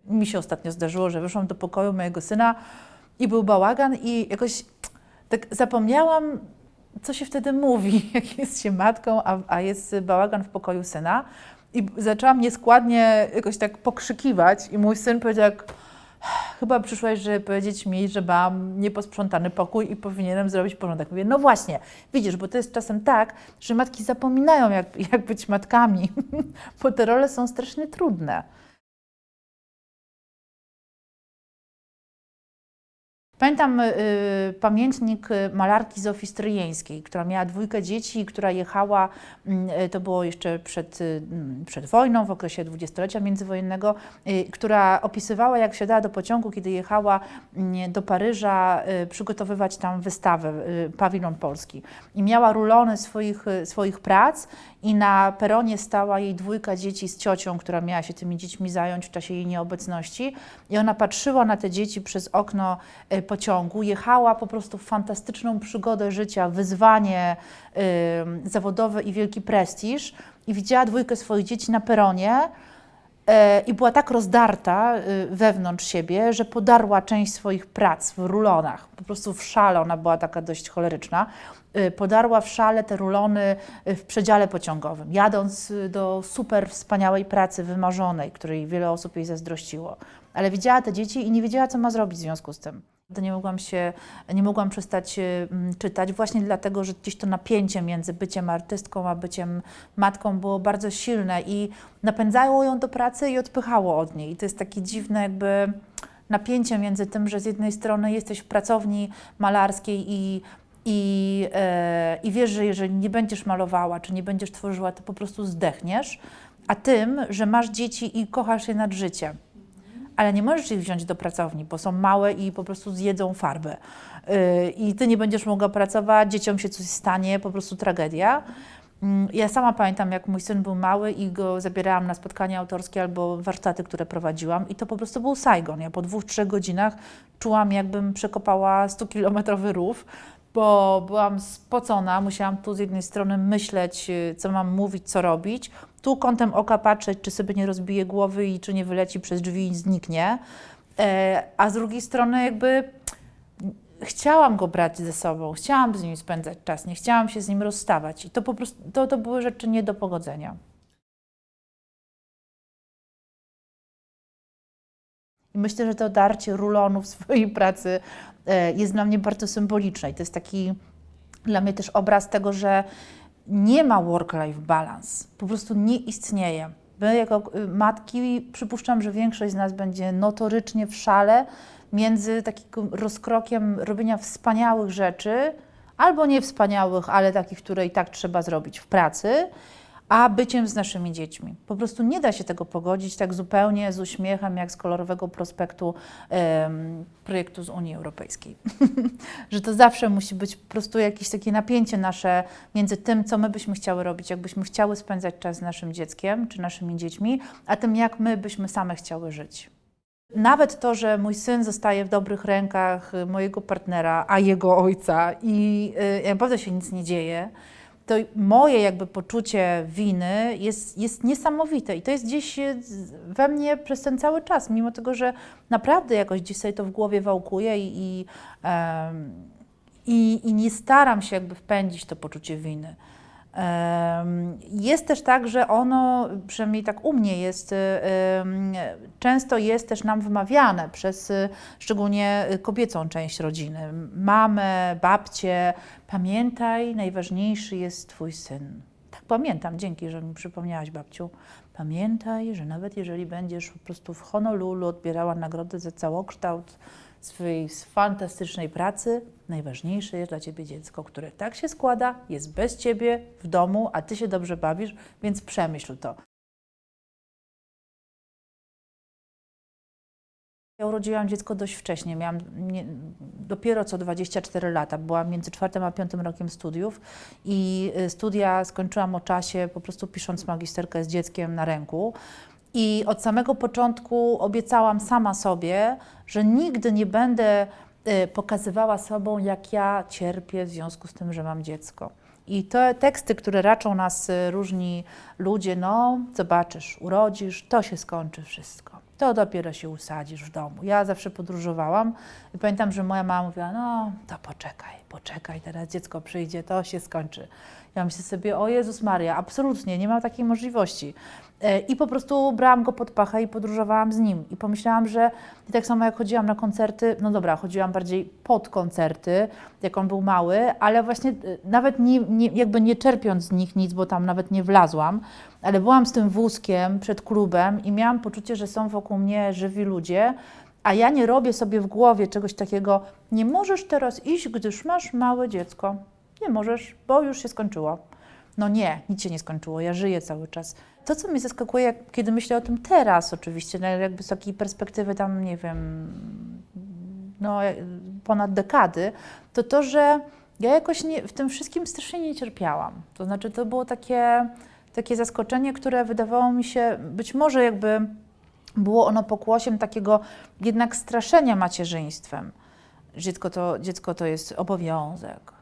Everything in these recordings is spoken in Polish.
Mi się ostatnio zdarzyło, że wyszłam do pokoju mojego syna i był bałagan i jakoś tak zapomniałam, co się wtedy mówi, jak jest się matką, a jest bałagan w pokoju syna. I zaczęłam nieskładnie jakoś tak pokrzykiwać i mój syn powiedział, chyba przyszłaś, żeby powiedzieć mi, że mam nieposprzątany pokój i powinienem zrobić porządek. Mówię, no właśnie, widzisz, bo to jest czasem tak, że matki zapominają, jak być matkami, bo te role są strasznie trudne. Pamiętam pamiętnik malarki Zofii Stryjeńskiej, która miała 2 dzieci i która jechała, to było jeszcze przed wojną, w okresie dwudziestolecia międzywojennego, która opisywała, jak wsiadała do pociągu, kiedy jechała do Paryża przygotowywać tam wystawę, Pawilon Polski. I miała rulony swoich prac i na peronie stała jej 2 dzieci z ciocią, która miała się tymi dziećmi zająć w czasie jej nieobecności. I ona patrzyła na te dzieci przez okno pociągu, jechała po prostu w fantastyczną przygodę życia, wyzwanie zawodowe i wielki prestiż i widziała 2 swoich dzieci na peronie i była tak rozdarta wewnątrz siebie, że podarła część swoich prac w rulonach, po prostu w szale, ona była taka dość choleryczna, podarła w szale te rulony w przedziale pociągowym, jadąc do super wspaniałej pracy wymarzonej, której wiele osób jej zazdrościło. Ale widziała te dzieci i nie wiedziała, co ma zrobić w związku z tym. Nie mogłam przestać czytać właśnie dlatego, że gdzieś to napięcie między byciem artystką a byciem matką było bardzo silne i napędzało ją do pracy i odpychało od niej. I to jest takie dziwne jakby napięcie między tym, że z jednej strony jesteś w pracowni malarskiej i wiesz, że jeżeli nie będziesz malowała, czy nie będziesz tworzyła, to po prostu zdechniesz, a tym, że masz dzieci i kochasz je nad życie. Ale nie możesz ich wziąć do pracowni, bo są małe i po prostu zjedzą farbę. I ty nie będziesz mogła pracować, dzieciom się coś stanie, po prostu tragedia. Ja sama pamiętam, jak mój syn był mały i go zabierałam na spotkania autorskie albo warsztaty, które prowadziłam i to po prostu był Saigon. Ja po 2-3 godzinach czułam, jakbym przekopała 100-kilometrowy rów, bo byłam spocona, musiałam tu z jednej strony myśleć, co mam mówić, co robić, tu kątem oka patrzeć, czy sobie nie rozbije głowy i czy nie wyleci przez drzwi i zniknie, a z drugiej strony jakby chciałam go brać ze sobą, chciałam z nim spędzać czas, nie chciałam się z nim rozstawać i to po prostu, to były rzeczy nie do pogodzenia. I myślę, że to darcie rulonów swojej pracy jest dla mnie bardzo symboliczne i to jest taki dla mnie też obraz tego, że nie ma work-life balance, po prostu nie istnieje. My jako matki przypuszczam, że większość z nas będzie notorycznie w szale między takim rozkrokiem robienia wspaniałych rzeczy, albo niewspaniałych, ale takich, które i tak trzeba zrobić w pracy, a byciem z naszymi dziećmi. Po prostu nie da się tego pogodzić tak zupełnie z uśmiechem, jak z kolorowego prospektu projektu z Unii Europejskiej. Że to zawsze musi być po prostu jakieś takie napięcie nasze między tym, co my byśmy chciały robić, jakbyśmy chciały spędzać czas z naszym dzieckiem czy naszymi dziećmi, a tym, jak my byśmy same chciały żyć. Nawet to, że mój syn zostaje w dobrych rękach mojego partnera, a jego ojca i naprawdę się nic nie dzieje, to moje jakby poczucie winy jest niesamowite i to jest gdzieś we mnie przez ten cały czas, mimo tego, że naprawdę jakoś gdzieś sobie to w głowie wałkuję i nie staram się jakby wpędzić to poczucie winy. Jest też tak, że ono, przynajmniej tak u mnie jest, często jest też nam wymawiane przez szczególnie kobiecą część rodziny. Mamę, babcię, pamiętaj, najważniejszy jest twój syn. Tak pamiętam, dzięki, że mi przypomniałaś, babciu. Pamiętaj, że nawet jeżeli będziesz po prostu w Honolulu odbierała nagrodę za całokształt swojej fantastycznej pracy, najważniejsze jest dla ciebie dziecko, które tak się składa, jest bez ciebie w domu, a ty się dobrze bawisz, więc przemyśl to. Ja urodziłam dziecko dość wcześnie, miałam dopiero co 24 lata, byłam między 4. a 5. rokiem studiów i studia skończyłam o czasie, po prostu pisząc magisterkę z dzieckiem na ręku. I od samego początku obiecałam sama sobie, że nigdy nie będę pokazywała sobą, jak ja cierpię w związku z tym, że mam dziecko. I te teksty, które raczą nas różni ludzie, no zobaczysz, urodzisz, to się skończy wszystko. To dopiero się usadzisz w domu. Ja zawsze podróżowałam i pamiętam, że moja mama mówiła, no to poczekaj, teraz dziecko przyjdzie, to się skończy. Ja myślę sobie, o Jezus Maria, absolutnie, nie ma takiej możliwości. I po prostu brałam go pod pachę i podróżowałam z nim. I pomyślałam, że i tak samo jak chodziłam na koncerty, no dobra, chodziłam bardziej pod koncerty, jak on był mały, ale właśnie nawet jakby nie czerpiąc z nich nic, bo tam nawet nie wlazłam, ale byłam z tym wózkiem przed klubem i miałam poczucie, że są wokół mnie żywi ludzie, a ja nie robię sobie w głowie czegoś takiego, nie możesz teraz iść, gdyż masz małe dziecko. Nie możesz, bo już się skończyło. No nie, nic się nie skończyło, ja żyję cały czas. To, co mnie zaskakuje, kiedy myślę o tym teraz oczywiście, jakby z takiej perspektywy tam, nie wiem, no ponad dekady, to to, że ja jakoś w tym wszystkim strasznie nie cierpiałam. To znaczy, to było takie zaskoczenie, które wydawało mi się, być może jakby było ono pokłosiem takiego jednak straszenia macierzyństwem. Dziecko to jest obowiązek,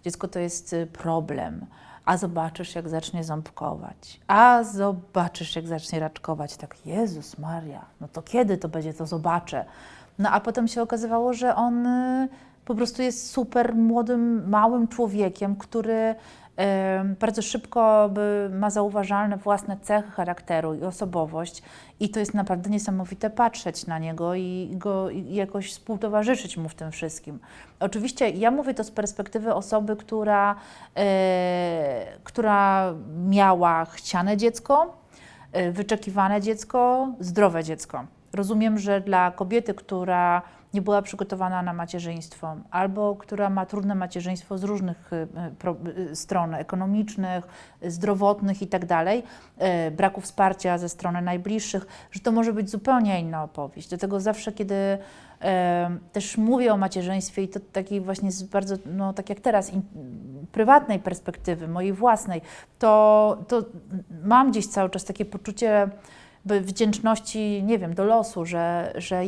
dziecko to jest problem, a zobaczysz, jak zacznie ząbkować, a zobaczysz, jak zacznie raczkować. Tak, Jezus Maria, no to kiedy to będzie, to zobaczę. No a potem się okazywało, że on po prostu jest super młodym, małym człowiekiem, który bardzo szybko ma zauważalne własne cechy charakteru i osobowość i to jest naprawdę niesamowite patrzeć na niego i jakoś współtowarzyszyć mu w tym wszystkim. Oczywiście ja mówię to z perspektywy osoby, która miała chciane dziecko, wyczekiwane dziecko, zdrowe dziecko. Rozumiem, że dla kobiety, która nie była przygotowana na macierzyństwo, albo która ma trudne macierzyństwo z różnych stron ekonomicznych, zdrowotnych i tak dalej, braku wsparcia ze strony najbliższych, że to może być zupełnie inna opowieść. Dlatego zawsze, kiedy też mówię o macierzyństwie i to takiej właśnie z bardzo, no tak jak teraz, prywatnej perspektywy, mojej własnej, to mam gdzieś cały czas takie poczucie wdzięczności, nie wiem, do losu, że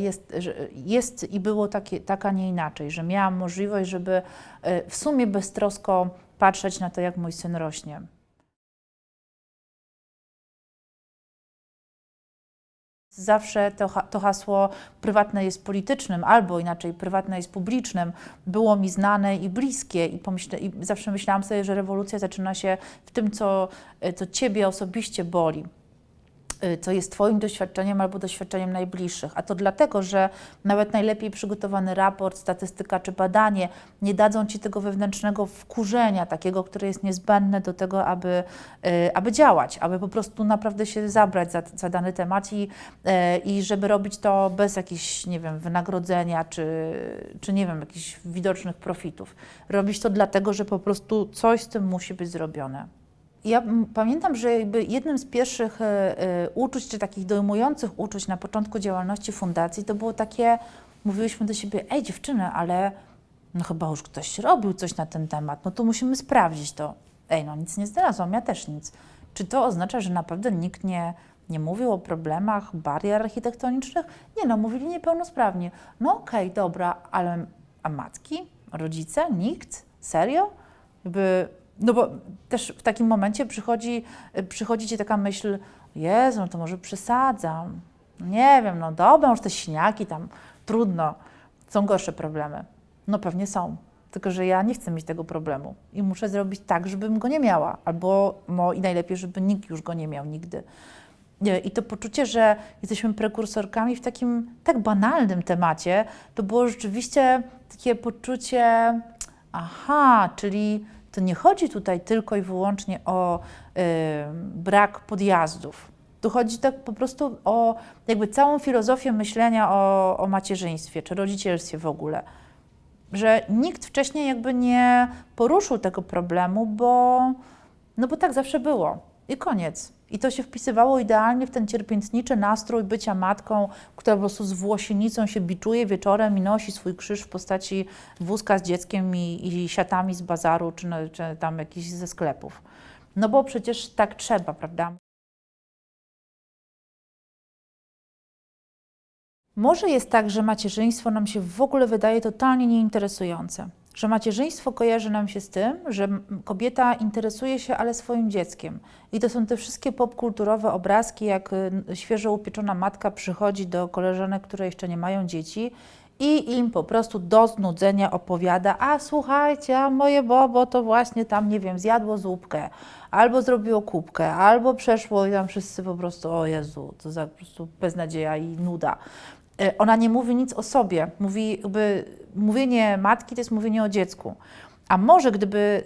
jest i było tak, a nie inaczej, że miałam możliwość, żeby w sumie beztrosko patrzeć na to, jak mój syn rośnie. Zawsze to hasło prywatne jest politycznym, albo inaczej prywatne jest publicznym, było mi znane i bliskie i zawsze myślałam sobie, że rewolucja zaczyna się w tym, co Ciebie osobiście boli, co jest Twoim doświadczeniem albo doświadczeniem najbliższych. A to dlatego, że nawet najlepiej przygotowany raport, statystyka czy badanie nie dadzą Ci tego wewnętrznego wkurzenia, takiego, które jest niezbędne do tego, aby działać, aby po prostu naprawdę się zabrać za dany temat i żeby robić to bez jakichś, nie wiem, wynagrodzenia czy nie wiem, jakichś widocznych profitów. Robić to dlatego, że po prostu coś z tym musi być zrobione. Ja pamiętam, że jakby jednym z pierwszych uczuć, czy takich dojmujących uczuć na początku działalności fundacji, to było takie, mówiłyśmy do siebie, ej dziewczyny, ale no chyba już ktoś robił coś na ten temat, no to musimy sprawdzić to. Ej, no nic nie znalazłam, ja też nic. Czy to oznacza, że naprawdę nikt nie mówił o problemach barier architektonicznych? Nie no, mówili niepełnosprawni. No okej, dobra, ale a matki, rodzice, nikt? Serio? No bo też w takim momencie przychodzi Ci taka myśl, Jezu, no to może przesadzam, nie wiem, no dobra, już te siniaki tam, trudno, są gorsze problemy. No pewnie są, tylko że ja nie chcę mieć tego problemu i muszę zrobić tak, żebym go nie miała, i najlepiej, żeby nikt już go nie miał nigdy. I to poczucie, że jesteśmy prekursorkami w takim tak banalnym temacie, to było rzeczywiście takie poczucie, aha, czyli to nie chodzi tutaj tylko i wyłącznie o brak podjazdów. Tu chodzi tak po prostu o jakby całą filozofię myślenia o macierzyństwie czy rodzicielstwie w ogóle. Że nikt wcześniej jakby nie poruszył tego problemu, bo tak zawsze było. I koniec. I to się wpisywało idealnie w ten cierpiętniczy nastrój bycia matką, która po prostu z włosienicą się biczuje wieczorem i nosi swój krzyż w postaci wózka z dzieckiem i siatami z bazaru, czy tam jakichś ze sklepów. No bo przecież tak trzeba, prawda? Może jest tak, że macierzyństwo nam się w ogóle wydaje totalnie nieinteresujące. że macierzyństwo kojarzy nam się z tym, że kobieta interesuje się ale swoim dzieckiem. I to są te wszystkie popkulturowe obrazki, jak świeżo upieczona matka przychodzi do koleżanek, które jeszcze nie mają dzieci i im po prostu do znudzenia opowiada: a słuchajcie, a moje Bobo to właśnie tam, nie wiem, zjadło zupkę, albo zrobiło kubkę, albo przeszło i tam wszyscy po prostu: o Jezu, to za po prostu beznadzieja i nuda. Ona nie mówi nic o sobie. Mówienie matki to jest mówienie o dziecku. A może gdyby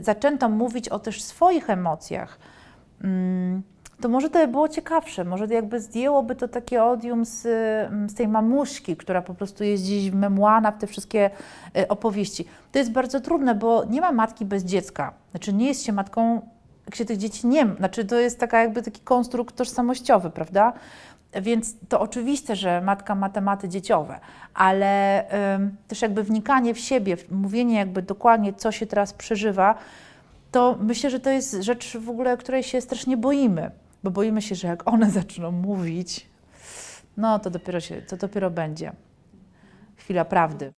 zaczęto mówić o też swoich emocjach, to może to by było ciekawsze, może jakby zdjęłoby to takie odium z tej mamuśki, która po prostu jest gdzieś wmemłana w te wszystkie opowieści. To jest bardzo trudne, bo nie ma matki bez dziecka. Znaczy nie jest się matką, jak się tych dzieci nie ma. Znaczy to jest taki konstrukt tożsamościowy, prawda? Więc to oczywiste, że matka ma tematy dzieciowe, ale też jakby wnikanie w siebie, mówienie jakby dokładnie, co się teraz przeżywa, to myślę, że to jest rzecz w ogóle, której się strasznie boimy, bo boimy się, że jak one zaczną mówić, no to dopiero będzie chwila prawdy.